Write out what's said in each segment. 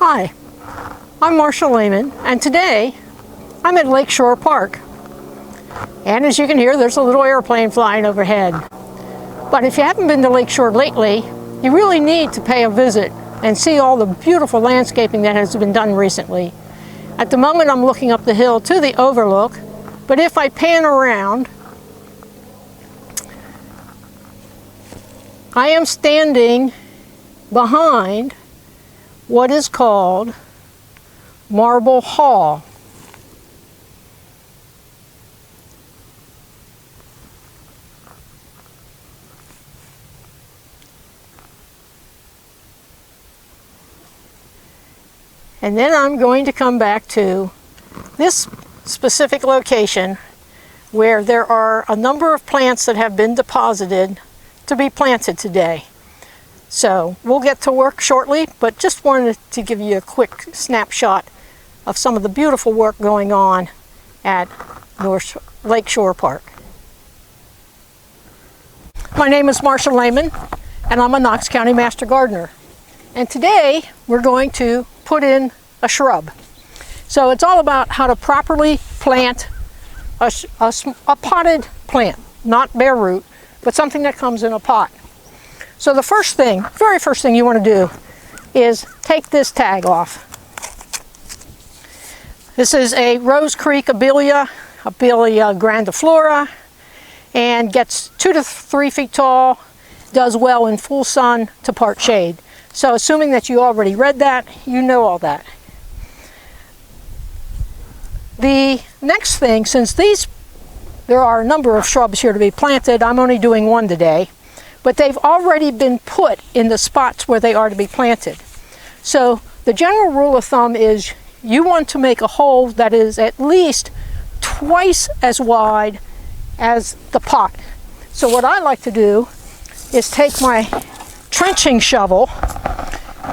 Hi, I'm Marcia Lehman, and today I'm at Lakeshore Park. And as you can hear, there's a little airplane flying overhead. But if you haven't been to Lakeshore lately, you really need to pay a visit and see all the beautiful landscaping that has been done recently. At the moment, I'm looking up the hill to the overlook, but if I pan around, I am standing behind what is called Marble Hall. And then I'm going to come back to this specific location where there are a number of plants that have been deposited to be planted today. So we'll get to work shortly, but just wanted to give you a quick snapshot of some of the beautiful work going on at Lakeshore Park. My name is Marcia Lehman, and I'm a Knox County Master Gardener. And today we're going to put in a shrub. So it's all about how to properly plant a potted plant, not bare root, but something that comes in a pot. So the very first thing you want to do is take this tag off. This is a Rose Creek Abelia grandiflora, and gets 2 to 3 feet tall, does well in full sun to part shade. So assuming that you already read that, you know all that. The next thing, since there are a number of shrubs here to be planted, I'm only doing one today, but they've already been put in the spots where they are to be planted. So the general rule of thumb is you want to make a hole that is at least twice as wide as the pot. So what I like to do is take my trenching shovel,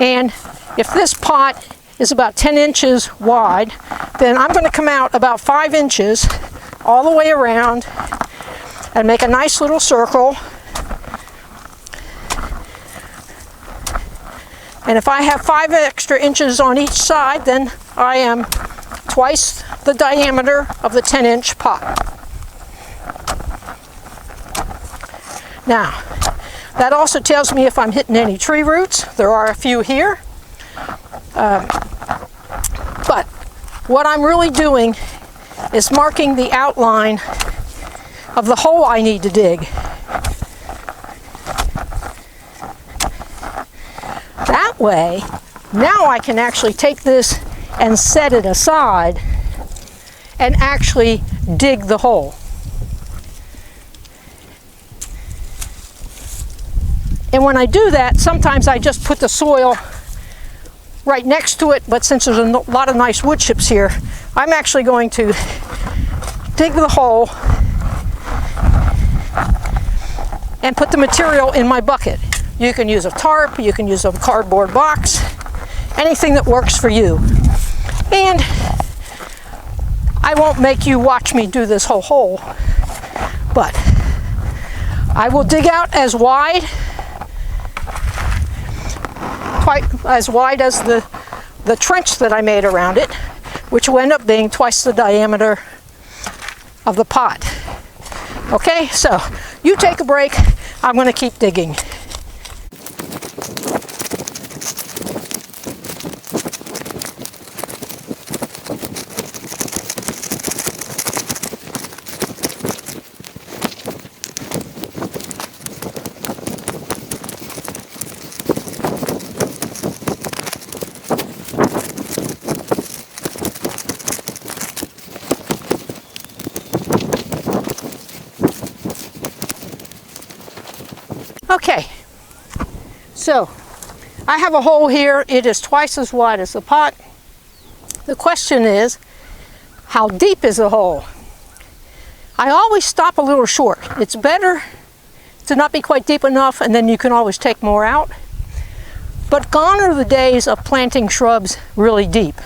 and if this pot is about 10 inches wide, then I'm going to come out about 5 inches all the way around and make a nice little circle. And if I have 5 extra inches on each side, then I am twice the diameter of the 10-inch pot. Now, that also tells me if I'm hitting any tree roots. There are a few here. But what I'm really doing is marking the outline of the hole I need to dig. That way, now I can actually take this and set it aside and actually dig the hole. And when I do that, sometimes I just put the soil right next to it, but since there's a lot of nice wood chips here, I'm actually going to dig the hole and put the material in my bucket. You can use a tarp, you can use a cardboard box, anything that works for you. And I won't make you watch me do this whole hole, but I will dig out as wide, quite as wide as the trench that I made around it, which will end up being twice the diameter of the pot. Okay, so you take a break, I'm going to keep digging. Okay, so I have a hole here. It is twice as wide as the pot. The question is, how deep is the hole? I always stop a little short. It's better to not be quite deep enough, and then you can always take more out. But gone are the days of planting shrubs really deep.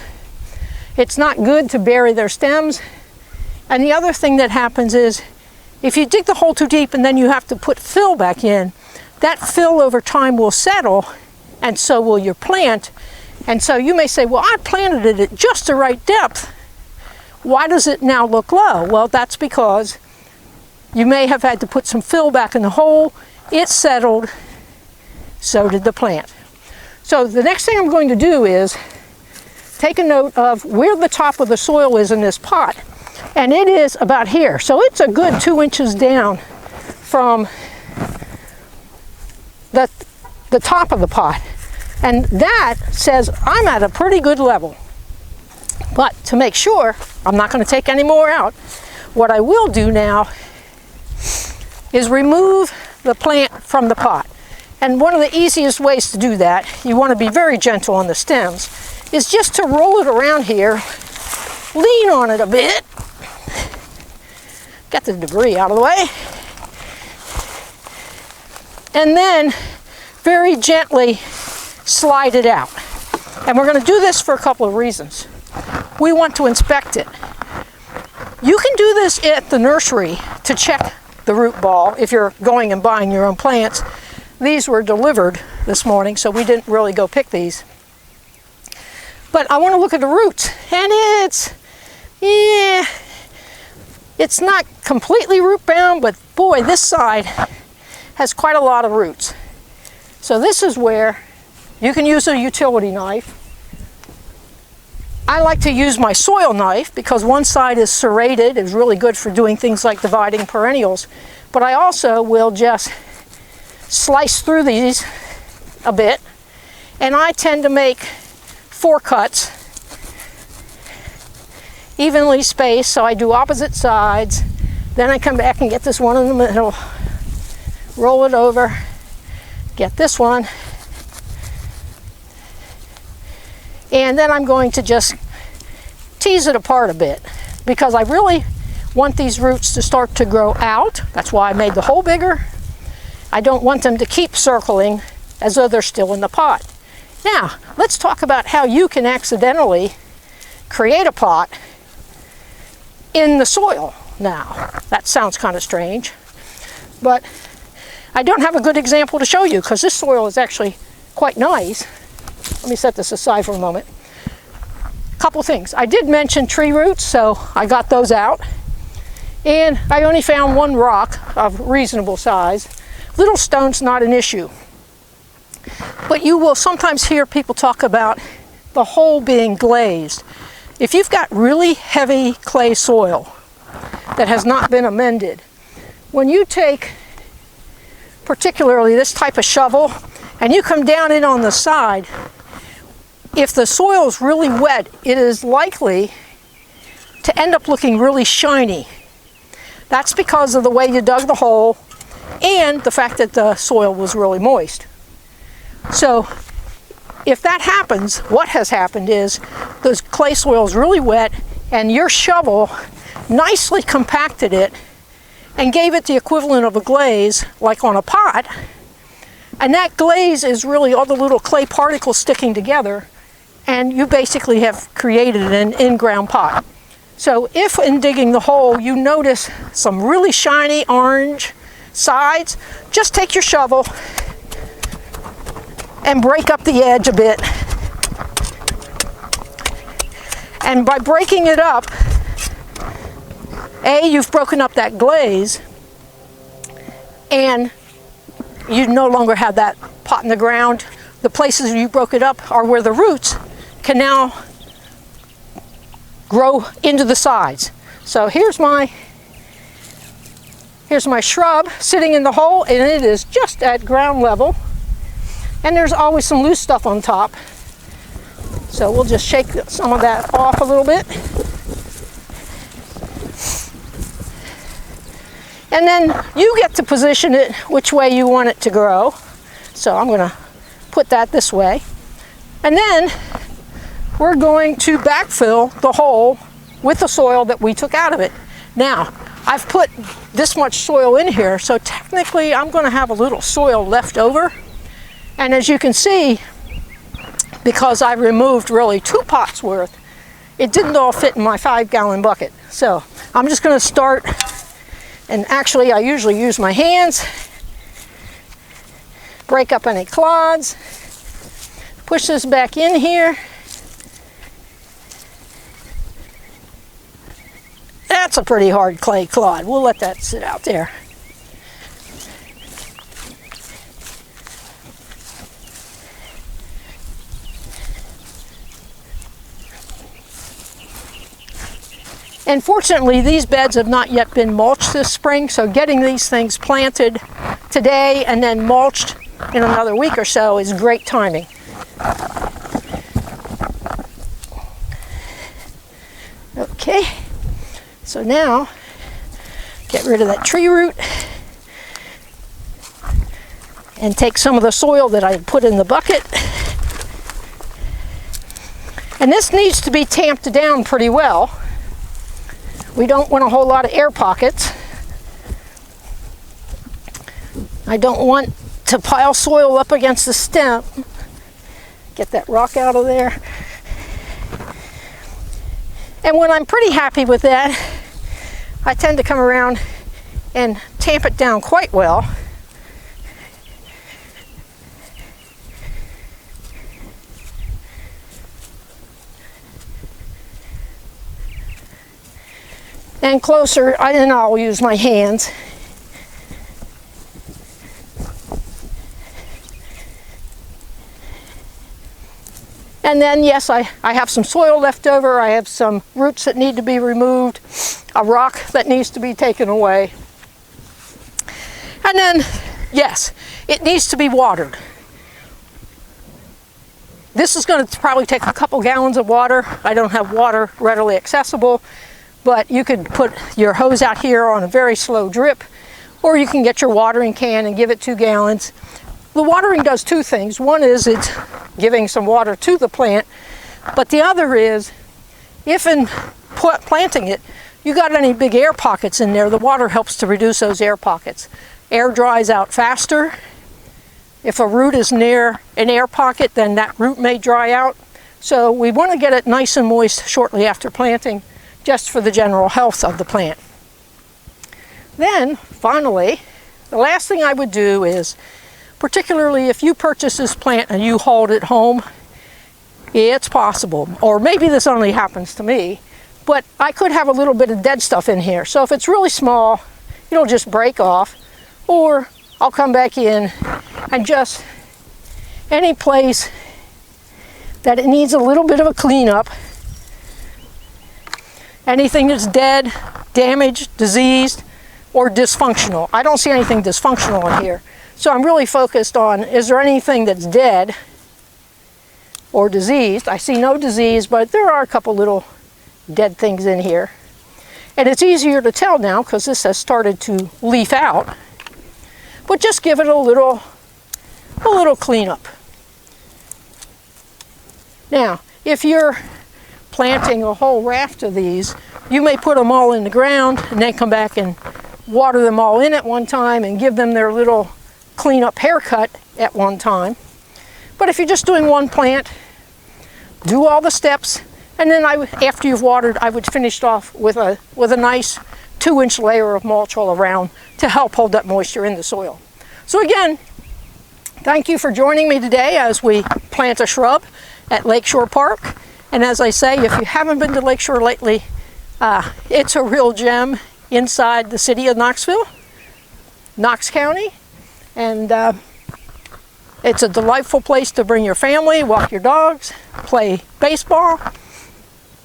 It's not good to bury their stems. And the other thing that happens is, if you dig the hole too deep and then you have to put fill back in, that fill over time will settle, and so will your plant, And so you may say, well, I planted it at just the right depth. Why does it now look low? Well, that's because you may have had to put some fill back in the hole. It settled, so did the plant. So the next thing I'm going to do is take a note of where the top of the soil is in this pot. And it is about here. So it's a good 2 inches down from the top of the pot. And that says I'm at a pretty good level. But to make sure, I'm not going to take any more out. What I will do now is remove the plant from the pot. And one of the easiest ways to do that, you want to be very gentle on the stems, is just to roll it around here, lean on it a bit, get the debris out of the way, and then very gently slide it out. And we're going to do this for a couple of reasons. We want to inspect it. You can do this at the nursery to check the root ball if you're going and buying your own plants. These were delivered this morning, so we didn't really go pick these. But I want to look at the roots, and it's not completely root bound, but boy, this side has quite a lot of roots. So this is where you can use a utility knife. I like to use my soil knife because one side is serrated. It's really good for doing things like dividing perennials. But I also will just slice through these a bit. And I tend to make 4 cuts, evenly spaced, so I do opposite sides. Then I come back and get this one in the middle, roll it over, get this one. And then I'm going to just tease it apart a bit because I really want these roots to start to grow out. That's why I made the hole bigger. I don't want them to keep circling as though they're still in the pot. Now, let's talk about how you can accidentally create a pot in the soil. Now, that sounds kind of strange, but I don't have a good example to show you because this soil is actually quite nice. Let me set this aside for a moment. Couple things. I did mention tree roots, so I got those out. And I only found 1 rock of reasonable size. Little stones, not an issue. But you will sometimes hear people talk about the hole being glazed. If you've got really heavy clay soil that has not been amended, when you take particularly this type of shovel and you come down in on the side, if the soil is really wet, it is likely to end up looking really shiny. That's because of the way you dug the hole and the fact that the soil was really moist. So if that happens, what has happened is the clay soil is really wet and your shovel nicely compacted it and gave it the equivalent of a glaze, like on a pot. And that glaze is really all the little clay particles sticking together, and you basically have created an in-ground pot. So if in digging the hole you notice some really shiny orange sides, just take your shovel and break up the edge a bit. And by breaking it up, you've broken up that glaze, and you no longer have that pot in the ground. The places you broke it up are where the roots can now grow into the sides. So here's my shrub sitting in the hole, and it is just at ground level. And there's always some loose stuff on top. So we'll just shake some of that off a little bit. And then you get to position it which way you want it to grow. So I'm going to put that this way. And then we're going to backfill the hole with the soil that we took out of it. Now, I've put this much soil in here, so technically I'm going to have a little soil left over. And as you can see, because I removed really 2 pots worth, it didn't all fit in my 5-gallon bucket. So I'm just going to start, and actually I usually use my hands, break up any clods, put push this back in here. That's a pretty hard clay clod. We'll let that sit out there. And fortunately, these beds have not yet been mulched this spring, so getting these things planted today and then mulched in another week or so is great timing. Okay, so now get rid of that tree root and take some of the soil that I put in the bucket. And this needs to be tamped down pretty well. We don't want a whole lot of air pockets. I don't want to pile soil up against the stem. Get that rock out of there. And when I'm pretty happy with that, I tend to come around and tamp it down quite well. And closer, then I'll use my hands. And then, yes, I have some soil left over. I have some roots that need to be removed, a rock that needs to be taken away. And then, yes, it needs to be watered. This is going to probably take a couple gallons of water. I don't have water readily accessible. But you could put your hose out here on a very slow drip, or you can get your watering can and give it 2 gallons. The watering does 2 things. One is it's giving some water to the plant, but the other is if in planting it, you got any big air pockets in there, the water helps to reduce those air pockets. Air dries out faster. If a root is near an air pocket, then that root may dry out. So we want to get it nice and moist shortly after planting, just for the general health of the plant. Then, finally, the last thing I would do is, particularly if you purchase this plant and you hauled it home, it's possible, or maybe this only happens to me, but I could have a little bit of dead stuff in here. So if it's really small, it'll just break off, or I'll come back in and just any place that it needs a little bit of a cleanup. Anything that's dead, damaged, diseased, or dysfunctional. I don't see anything dysfunctional in here. So I'm really focused on, is there anything that's dead or diseased? I see no disease, but there are a couple little dead things in here. And it's easier to tell now because this has started to leaf out. But just give it a little cleanup. Now, if you're planting a whole raft of these, you may put them all in the ground and then come back and water them all in at one time and give them their little cleanup haircut at one time. But if you're just doing one plant, do all the steps, and then after you've watered, I would finish off with a nice 2-inch layer of mulch all around to help hold that moisture in the soil. So again, thank you for joining me today as we plant a shrub at Lakeshore Park. And as I say, if you haven't been to Lakeshore lately, it's a real gem inside the city of Knoxville, Knox County. And it's a delightful place to bring your family, walk your dogs, play baseball.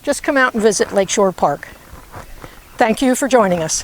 Just come out and visit Lakeshore Park. Thank you for joining us.